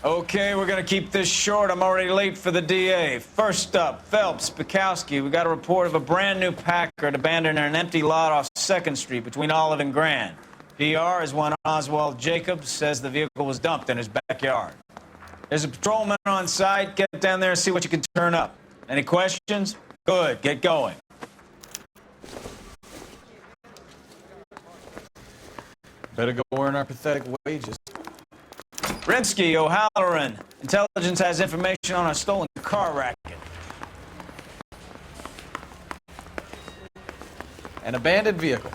Okay, we're gonna keep this short. I'm already late for the DA. First up, Phelps, Bukowski. We got a report of a brand new Packard abandoned in an empty lot off 2nd Street between Olive and Grand. PR is one Oswald Jacobs says the vehicle was dumped in his backyard. There's a patrolman on site. Get down there and see what you can turn up. Any questions? Good, get going. Better go earn our pathetic wages. Rinsky, O'Halloran. Intelligence has information on a stolen car racket. An abandoned vehicle.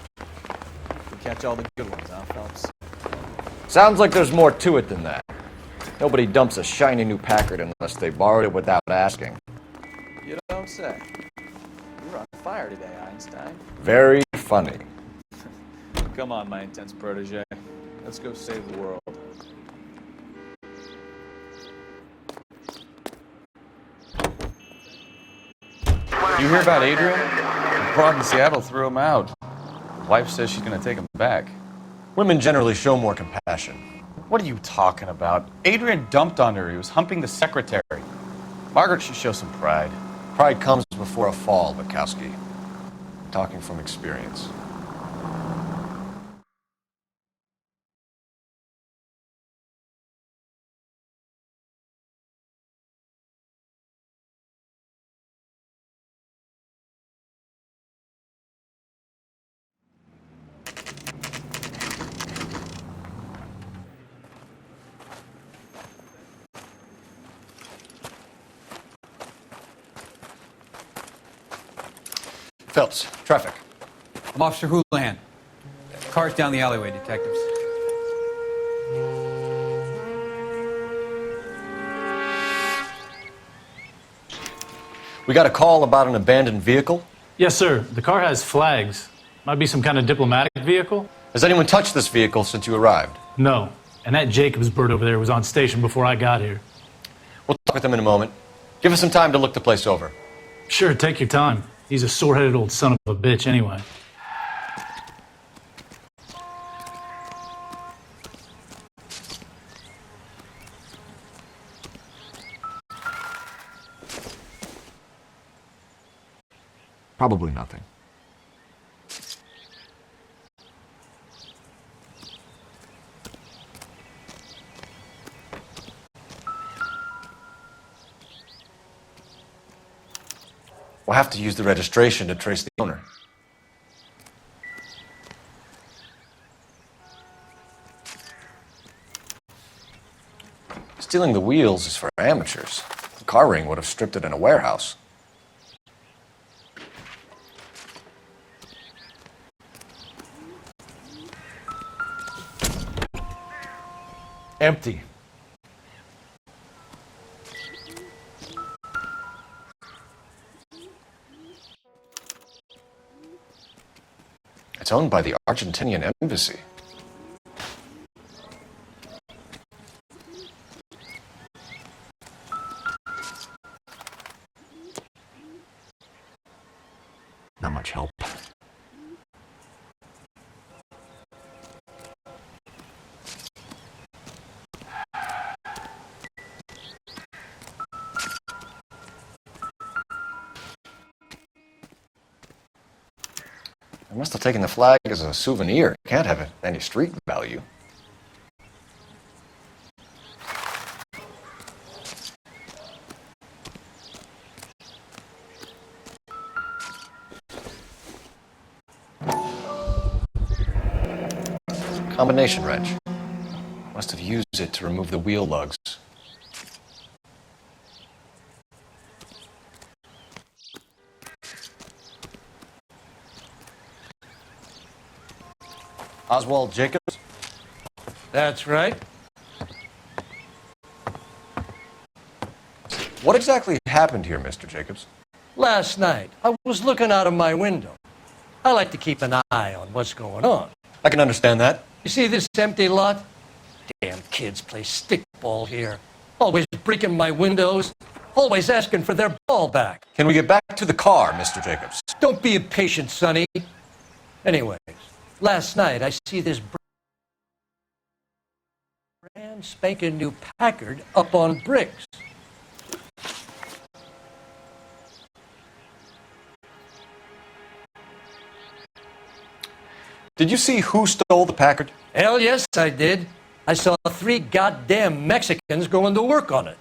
We catch all the good ones, huh, Phelps? Sounds like there's more to it than that. Nobody dumps a shiny new Packard unless they borrowed it without asking. You don't say. You're on fire today, Einstein. Very funny. Come on, my intense protege. Let's go save the world. You hear about Adrian? The broad in Seattle threw him out. Wife says she's going to take him back. Women generally show more compassion. What are you talking about? Adrian dumped on her. He was humping the secretary. Margaret should show some pride. Pride comes before a fall, Bukowski. Talking from experience. Phelps, traffic. I'm Officer Houlihan. Car's down the alleyway, detectives. We got a call about an abandoned vehicle. Yes, sir. The car has flags. Might be some kind of diplomatic vehicle. Has anyone touched this vehicle since you arrived? No. And that Jacobs bird over there was on station before I got here. We'll talk with him in a moment. Give us some time to look the place over. Sure, take your time. He's a sore-headed old son of a bitch anyway. Probably nothing. We'll have to use the registration to trace the owner. Stealing the wheels is for amateurs. The car ring would have stripped it in a warehouse. Empty. It's owned by the Argentinian embassy. Not much help. I must have taken the flag as a souvenir. Can't have any street value. Combination wrench. Must have used it to remove the wheel lugs. Oswald Jacobs? That's right. What exactly happened here, Mr. Jacobs? Last night, I was looking out of my window. I like to keep an eye on what's going on. I can understand that. You see this empty lot? Damn kids play stickball here. Always breaking my windows. Always asking for their ball back. Can we get back to the car, Mr. Jacobs? Don't be impatient, Sonny. Anyways, last night I see this brand spanking new Packard up on bricks. Did you see who stole the Packard? Hell yes, I did. I saw 3 goddamn Mexicans going to work on it.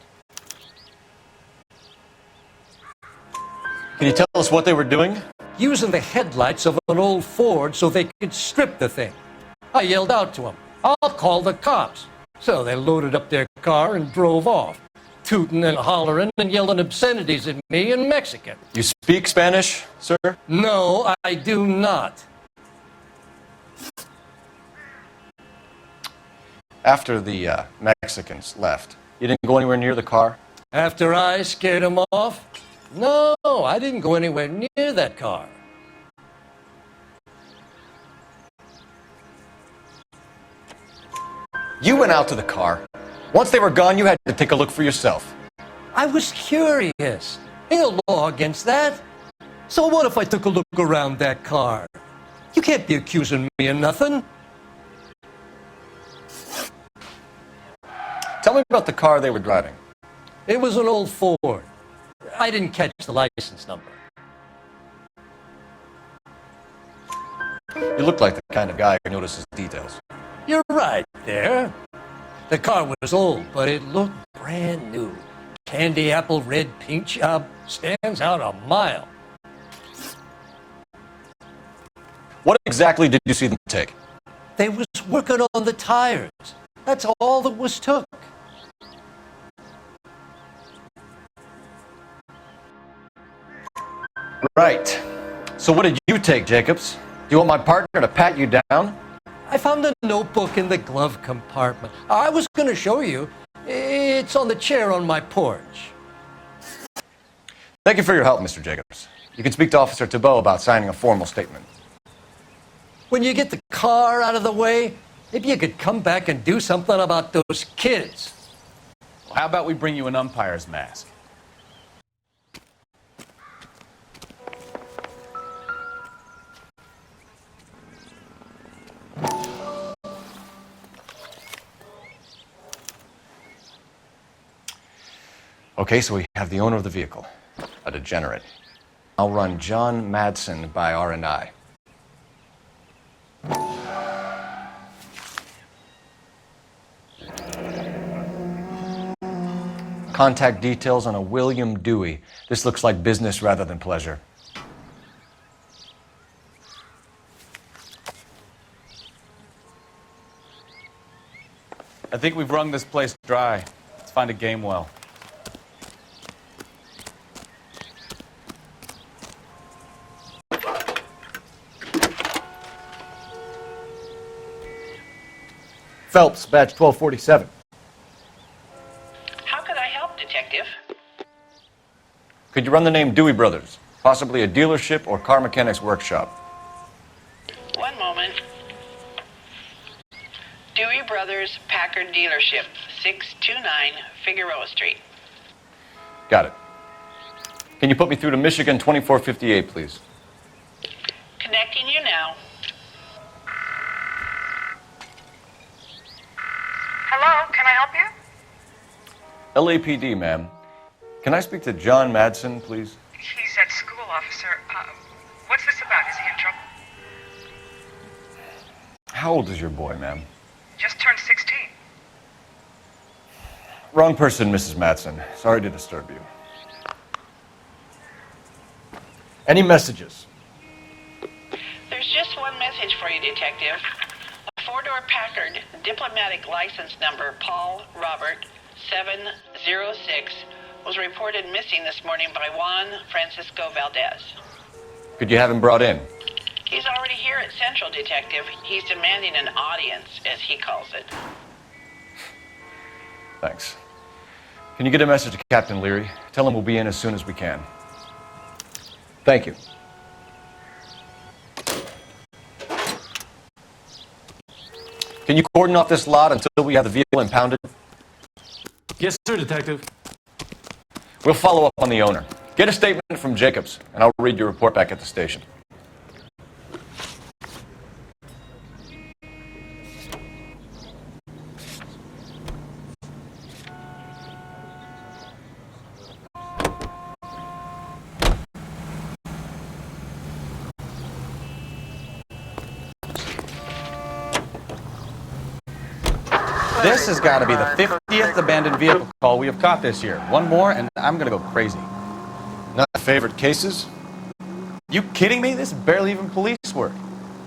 Can you tell us what they were doing? Using the headlights of an old Ford so they could strip the thing. I yelled out to them, "I'll call the cops." So they loaded up their car and drove off, tooting and hollering and yelling obscenities at me in Mexican. You speak Spanish, sir? No, I do not. After the Mexicans left, you didn't go anywhere near the car? After I scared them off? No, I didn't go anywhere near that car. You went out to the car. Once they were gone, you had to take a look for yourself. I was curious. Ain't no law against that. So what if I took a look around that car? You can't be accusing me of nothing. Tell me about the car they were driving. It was an old Ford. I didn't catch the license number. You look like the kind of guy who notices details. You're right there. The car was old, but it looked brand new. Candy apple red paint job stands out a mile. What exactly did you see them take? They was working on the tires. That's all that was took. Right. So what did you take, Jacobs? Do you want my partner to pat you down? I found a notebook in the glove compartment. I was going to show you. It's on the chair on my porch. Thank you for your help, Mr. Jacobs. You can speak to Officer Thibault about signing a formal statement. When you get the car out of the way, maybe you could come back and do something about those kids. Well, how about we bring you an umpire's mask? Okay, so we have the owner of the vehicle, a degenerate. I'll run John Madsen by R&I. Contact details on a William Dewey. This looks like business rather than pleasure. I think we've wrung this place dry. Let's find a game well. Phelps, badge 1247. How could I help, Detective? Could you run the name Dewey Brothers? Possibly a dealership or car mechanics workshop. One moment. Dewey Brothers Packard Dealership, 629 Figueroa Street. Got it. Can you put me through to Michigan 2458, please? Connecting you now. Hello, can I help you? LAPD, ma'am. Can I speak to John Madsen, please? He's at school, officer. What's this about? Is he in trouble? How old is your boy, ma'am? Just turned 16. Wrong person, Mrs. Madsen. Sorry to disturb you. Any messages? There's just one message for you, Detective. A four-door Packard, diplomatic license number Paul Robert 706, was reported missing this morning by Juan Francisco Valdez. Could you have him brought in? He's already here at Central, Detective. He's demanding an audience, as he calls it. Thanks. Can you get a message to Captain Leary? Tell him we'll be in as soon as we can. Thank you. Can you cordon off this lot until we have the vehicle impounded? Yes, sir, Detective. We'll follow up on the owner. Get a statement from Jacobs, and I'll read your report back at the station. This has got to be the 50th abandoned vehicle call we have caught this year. One more, and I'm going to go crazy. Not favorite cases? You kidding me? This is barely even police work.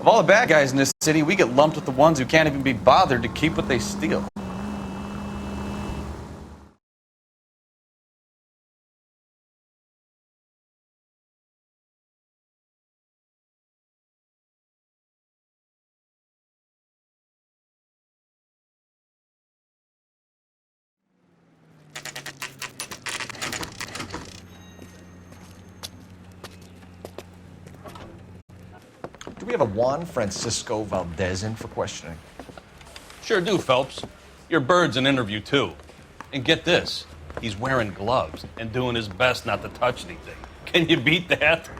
Of all the bad guys in this city, we get lumped with the ones who can't even be bothered to keep what they steal. Do we have a Juan Francisco Valdez in for questioning? Sure do, Phelps. Your bird's an interview, too. And get this, he's wearing gloves and doing his best not to touch anything. Can you beat that?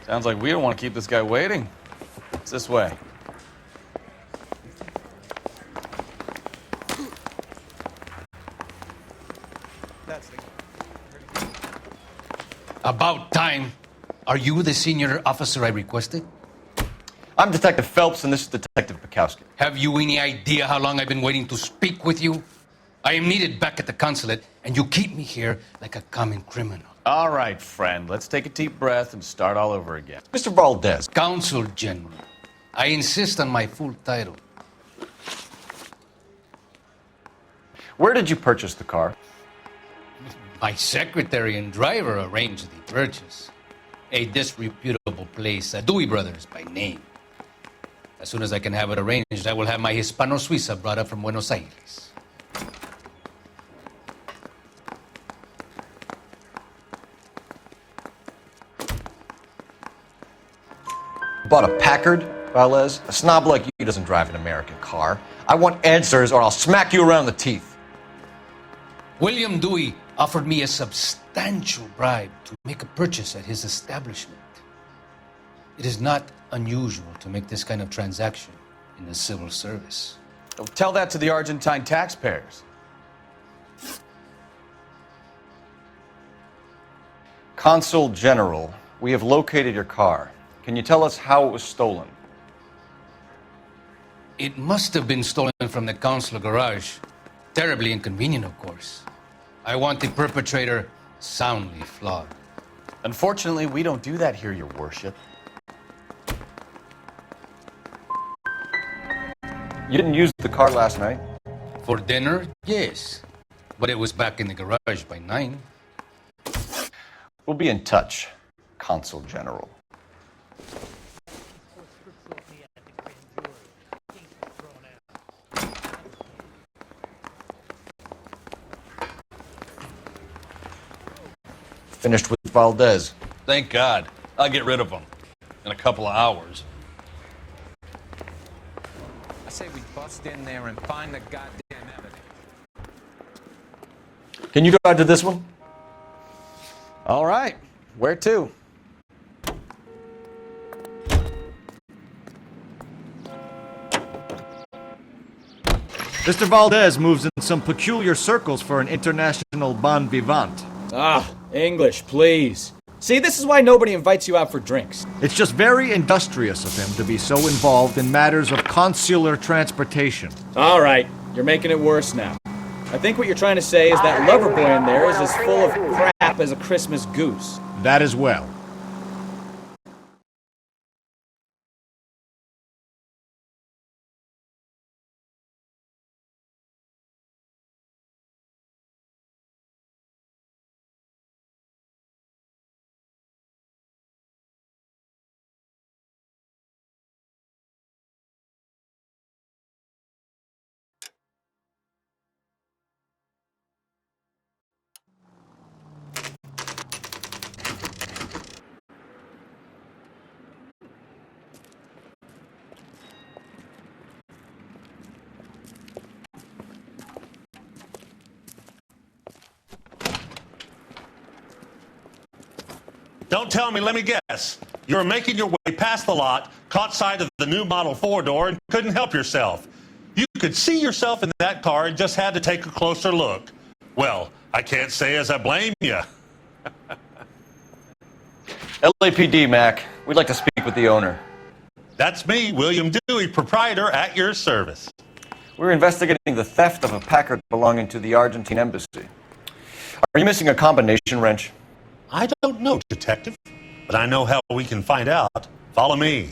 Sounds like we don't want to keep this guy waiting. It's this way. About time. Are you the senior officer I requested? I'm Detective Phelps, and this is Detective Bukowski. Have you any idea how long I've been waiting to speak with you? I am needed back at the consulate, and you keep me here like a common criminal. All right, friend. Let's take a deep breath and start all over again. Mr. Valdez. Consul General. I insist on my full title. Where did you purchase the car? My secretary and driver arranged the purchase. A disreputable place, Dewey Brothers by name. As soon as I can have it arranged, I will have my Hispano Suiza brought up from Buenos Aires. Bought a Packard, Valdez? A snob like you doesn't drive an American car. I want answers or I'll smack you around the teeth. William Dewey offered me a substantial bribe to make a purchase at his establishment. It is not unusual to make this kind of transaction in the civil service. Tell that to the Argentine taxpayers. Consul General, we have located your car. Can you tell us how it was stolen? It must have been stolen from the consular garage. Terribly inconvenient, of course. I want the perpetrator soundly flogged. Unfortunately, we don't do that here, Your Worship. You didn't use the car last night? For dinner, yes. But it was back in the garage by 9. We'll be in touch, Consul General. Finished with Valdez. Thank God. I'll get rid of him in a couple of hours. I say we bust in there and find the goddamn evidence. Can you drive to this one? All right. Where to? Mr. Valdez moves in some peculiar circles for an international bon vivant. Ah, English, please. See, this is why nobody invites you out for drinks. It's just very industrious of him to be so involved in matters of consular transportation. All right, you're making it worse now. I think what you're trying to say is that lover boy in there is as full of crap as a Christmas goose. That as well. Don't tell me, let me guess. You were making your way past the lot, caught sight of the new Model 4-door, and couldn't help yourself. You could see yourself in that car and just had to take a closer look. Well, I can't say as I blame you. LAPD, Mac. We'd like to speak with the owner. That's me, William Dewey, proprietor, at your service. We're investigating the theft of a Packard belonging to the Argentine embassy. Are you missing a combination wrench? I don't know, Detective, but I know how we can find out. Follow me.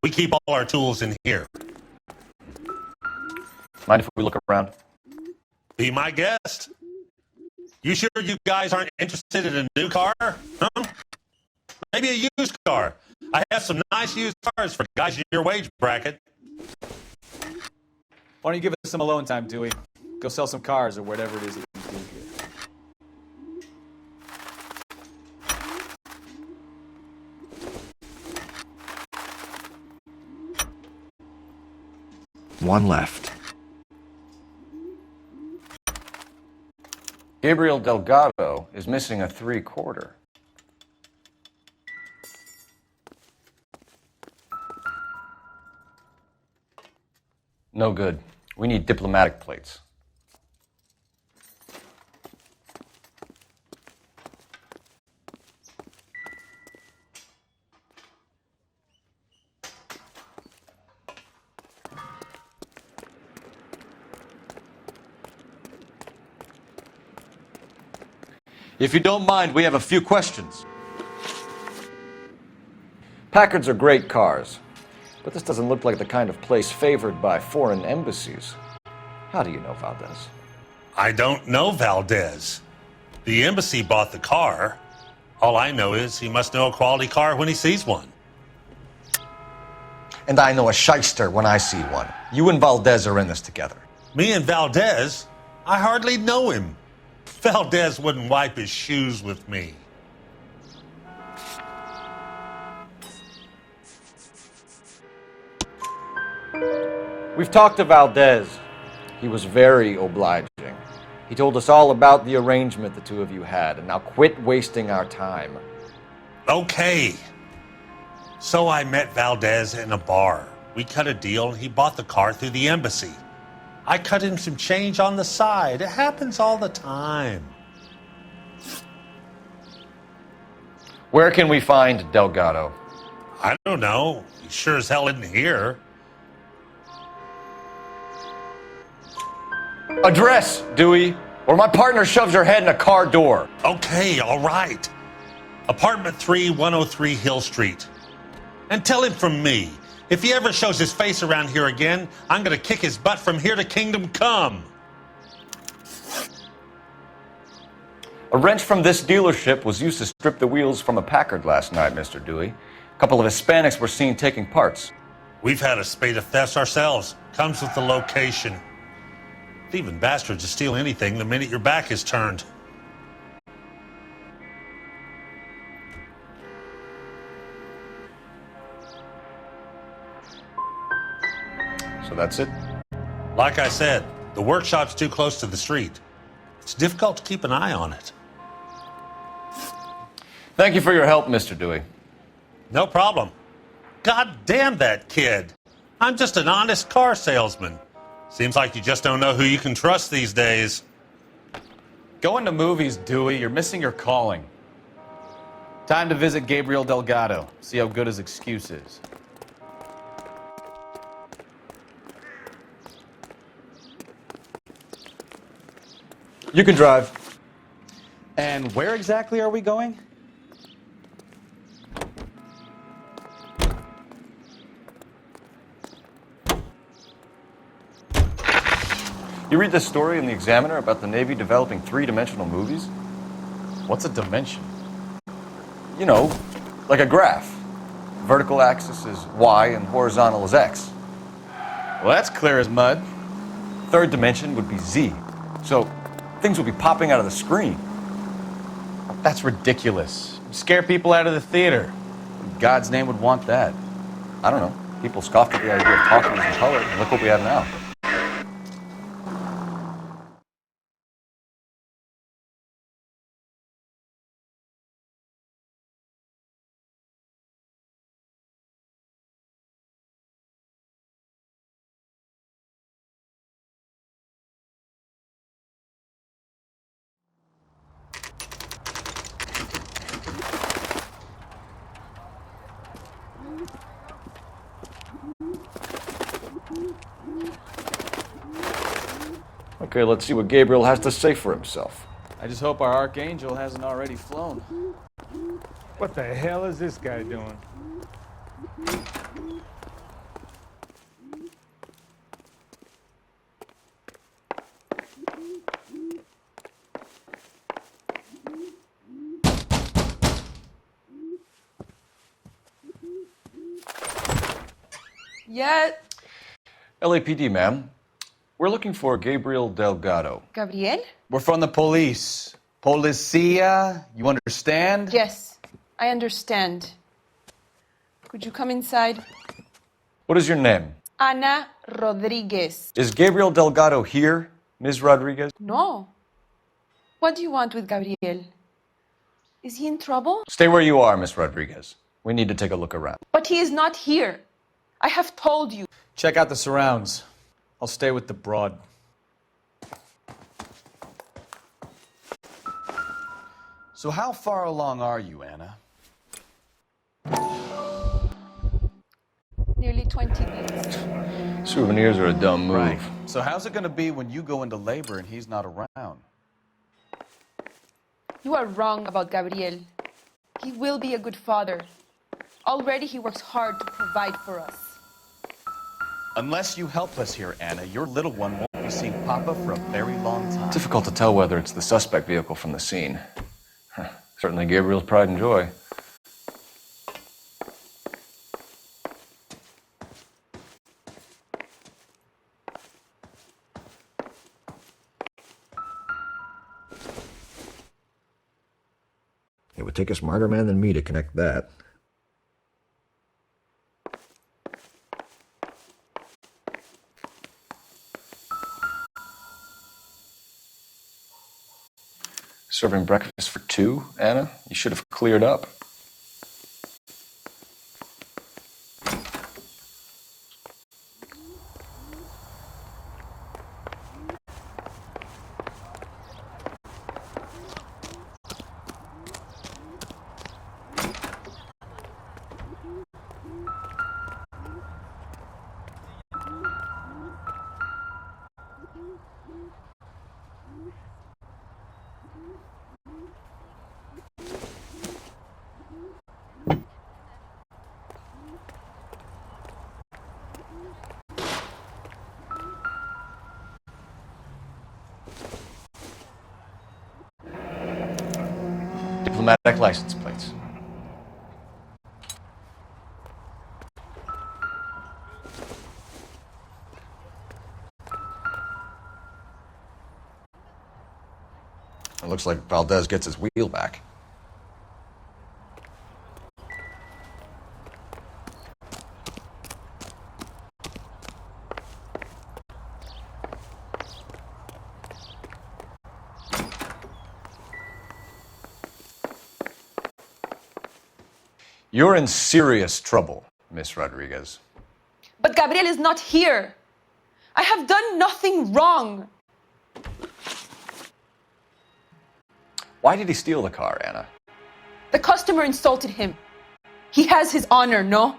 We keep all our tools in here. Mind if we look around? Be my guest. You sure you guys aren't interested in a new car? Huh? Maybe a used car. I have some nice used cars for guys in your wage bracket. Why don't you give us some alone time, Dewey? Go sell some cars or whatever it is that you do here. One left. Gabriel Delgado is missing a 3/4. No good. We need diplomatic plates. If you don't mind, we have a few questions. Packards are great cars, but this doesn't look like the kind of place favored by foreign embassies. How do you know Valdez? I don't know Valdez. The embassy bought the car. All I know is he must know a quality car when he sees one. And I know a shyster when I see one. You and Valdez are in this together. Me and Valdez? I hardly know him. Valdez wouldn't wipe his shoes with me. We've talked to Valdez. He was very obliging. He told us all about the arrangement the two of you had, and now quit wasting our time. Okay. So I met Valdez in a bar. We cut a deal and he bought the car through the embassy. I cut him some change on the side. It happens all the time. Where can we find Delgado? I don't know. He sure as hell isn't here. Address, Dewey, or my partner shoves your head in a car door. Okay, all right. Apartment 3, 103 Hill Street. And tell him from me, if he ever shows his face around here again, I'm going to kick his butt from here to Kingdom Come. A wrench from this dealership was used to strip the wheels from a Packard last night, Mr. Dewey. A couple of Hispanics were seen taking parts. We've had a spate of thefts ourselves. Comes with the location. Thieving bastards to steal anything the minute your back is turned. So that's it? Like I said, the workshop's too close to the street. It's difficult to keep an eye on it. Thank you for your help, Mr. Dewey. No problem. God damn that kid. I'm just an honest car salesman. Seems like you just don't know who you can trust these days. Going to movies, Dewey. You're missing your calling. Time to visit Gabriel Delgado. See how good his excuse is. You can drive. And where exactly are we going? You read this story in the Examiner about the Navy developing three-dimensional movies? What's a dimension? You know, like a graph. Vertical axis is Y and horizontal is X. Well, that's clear as mud. Third dimension would be Z. So things would be popping out of the screen. That's ridiculous. Scare people out of the theater. In God's name would want that. I don't know. People scoffed at the idea of talkies in color, and look what we have now. Okay, let's see what Gabriel has to say for himself. I just hope our archangel hasn't already flown. What the hell is this guy doing? Yeah. LAPD, ma'am. We're looking for Gabriel Delgado. Gabriel? We're from the police. Policia, you understand? Yes, I understand. Could you come inside? What is your name? Ana Rodriguez. Is Gabriel Delgado here, Ms. Rodriguez? No. What do you want with Gabriel? Is he in trouble? Stay where you are, Ms. Rodriguez. We need to take a look around. But he is not here. I have told you. Check out the surrounds. I'll stay with the broad. So how far along are you, Anna? Nearly 20 weeks. Souvenirs are a dumb move. Right. So how's it going to be when you go into labor and he's not around? You are wrong about Gabriel. He will be a good father. Already he works hard to provide for us. Unless you help us here, Anna, your little one won't be seeing Papa for a very long time. Difficult to tell whether it's the suspect vehicle from the scene. Certainly Gabriel's pride and joy. It would take a smarter man than me to connect that. Serving breakfast for two, Anna? You should have cleared up. Diplomatic license plates. It looks like Valdez gets his wheel back. You're in serious trouble, Miss Rodriguez. But Gabriel is not here. I have done nothing wrong. Why did he steal the car, Anna? The customer insulted him. He has his honor, no?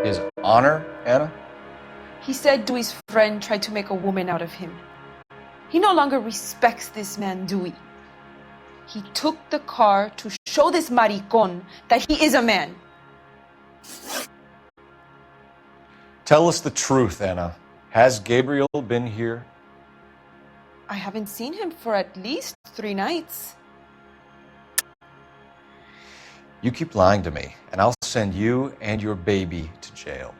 His honor, Anna? He said Dewey's friend tried to make a woman out of him. He no longer respects this man, Dewey. He took the car to show this maricón that he is a man. Tell us the truth, Anna. Has Gabriel been here? I haven't seen him for at least 3 nights. You keep lying to me, and I'll send you and your baby to jail.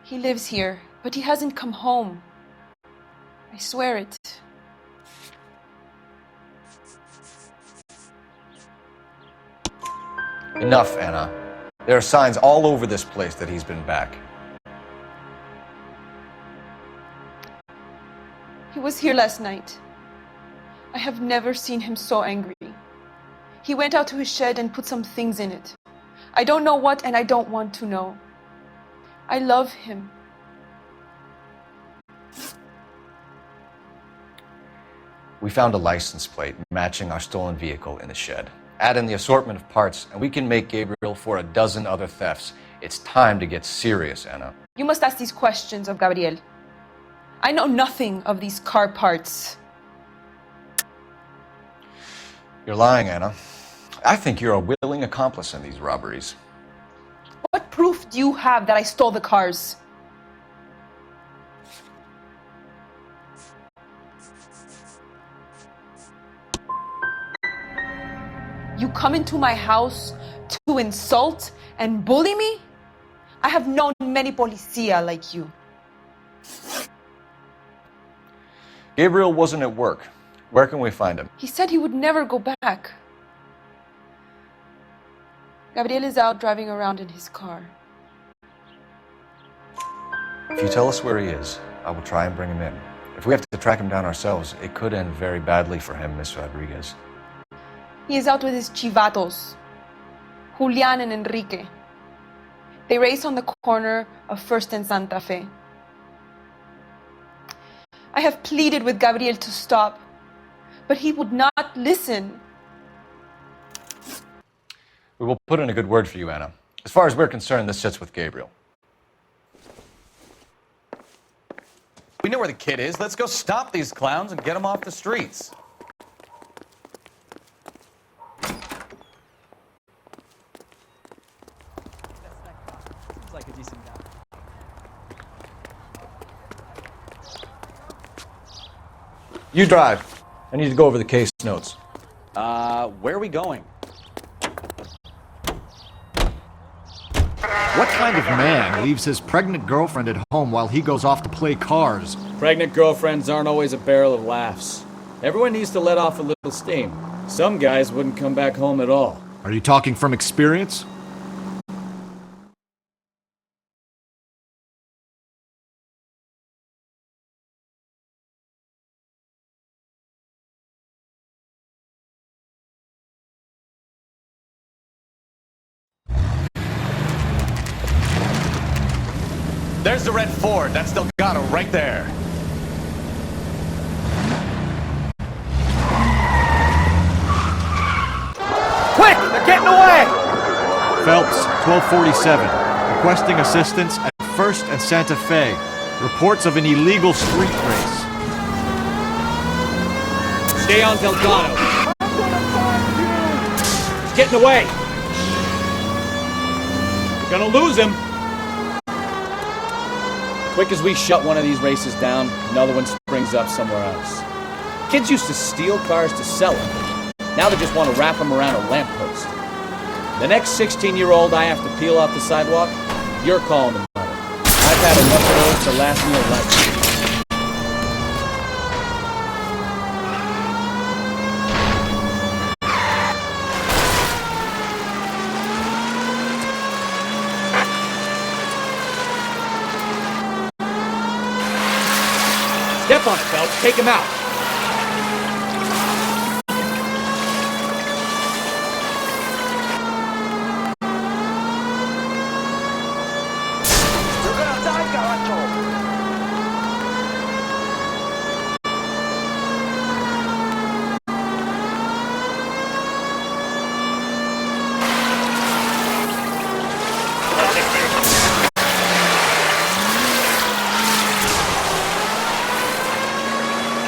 He lives here, but he hasn't come home. I swear it. Enough, Anna. There are signs all over this place that he's been back. He was here last night. I have never seen him so angry. He went out to his shed and put some things in it. I don't know what, and I don't want to know. I love him. We found a license plate matching our stolen vehicle in the shed. Add in the assortment of parts, and we can make Gabriel for a dozen other thefts. It's time to get serious, Anna. You must ask these questions of Gabriel. I know nothing of these car parts. You're lying, Anna. I think you're a willing accomplice in these robberies. What proof do you have that I stole the cars? You come into my house to insult and bully me? I have known many policia like you. Gabriel wasn't at work. Where can we find him? He said he would never go back. Gabriel is out driving around in his car. If you tell us where he is, I will try and bring him in. If we have to track him down ourselves, it could end very badly for him, Miss Rodriguez. He is out with his chivatos, Julian and Enrique. They race on the corner of First and Santa Fe. I have pleaded with Gabriel to stop, but he would not listen. We will put in a good word for you, Anna. As far as we're concerned, this sits with Gabriel. We know where the kid is. Let's go stop these clowns and get them off the streets. Seems like a decent guy. You drive. I need to go over the case notes. Where are we going? What kind of man leaves his pregnant girlfriend at home while he goes off to play cars? Pregnant girlfriends aren't always a barrel of laughs. Everyone needs to let off a little steam. Some guys wouldn't come back home at all. Are you talking from experience? There's the red Ford. That's Delgado right there. Quick! They're getting away! Phelps, 1247. Requesting assistance at First and Santa Fe. Reports of an illegal street race. Stay on Delgado. He's getting away. We're gonna lose him. Quick as we shut one of these races down, another one springs up somewhere else. Kids used to steal cars to sell them. Now they just want to wrap them around a lamppost. The next 16-year-old I have to peel off the sidewalk, you're calling the mother. I've had enough of those to last me a lifetime. Step on it, Phelps. Take him out. You're gonna die, Garacho!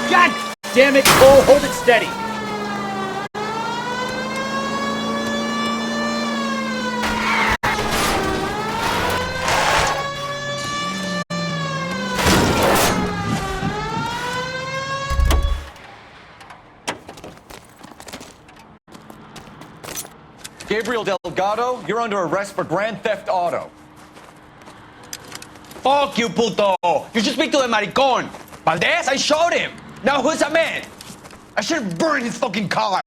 God damn it, Cole. Hold it steady. Gabriel Delgado, you're under arrest for grand theft auto. Fuck you, puto! You should speak to the maricon! Valdez, I showed him! Now who's a man? I should have burned his fucking car!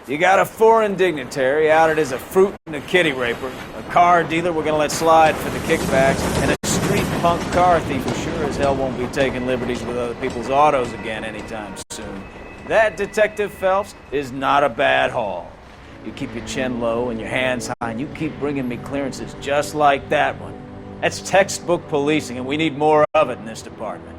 You got a foreign dignitary outed as a fruit and a kitty raper, a car dealer we're gonna let slide for the kickbacks, and a street punk car thief who sure as hell won't be taking liberties with other people's autos again anytime soon. That, Detective Phelps, is not a bad haul. You keep your chin low and your hands high, and you keep bringing me clearances just like that one. That's textbook policing, and we need more of it in this department.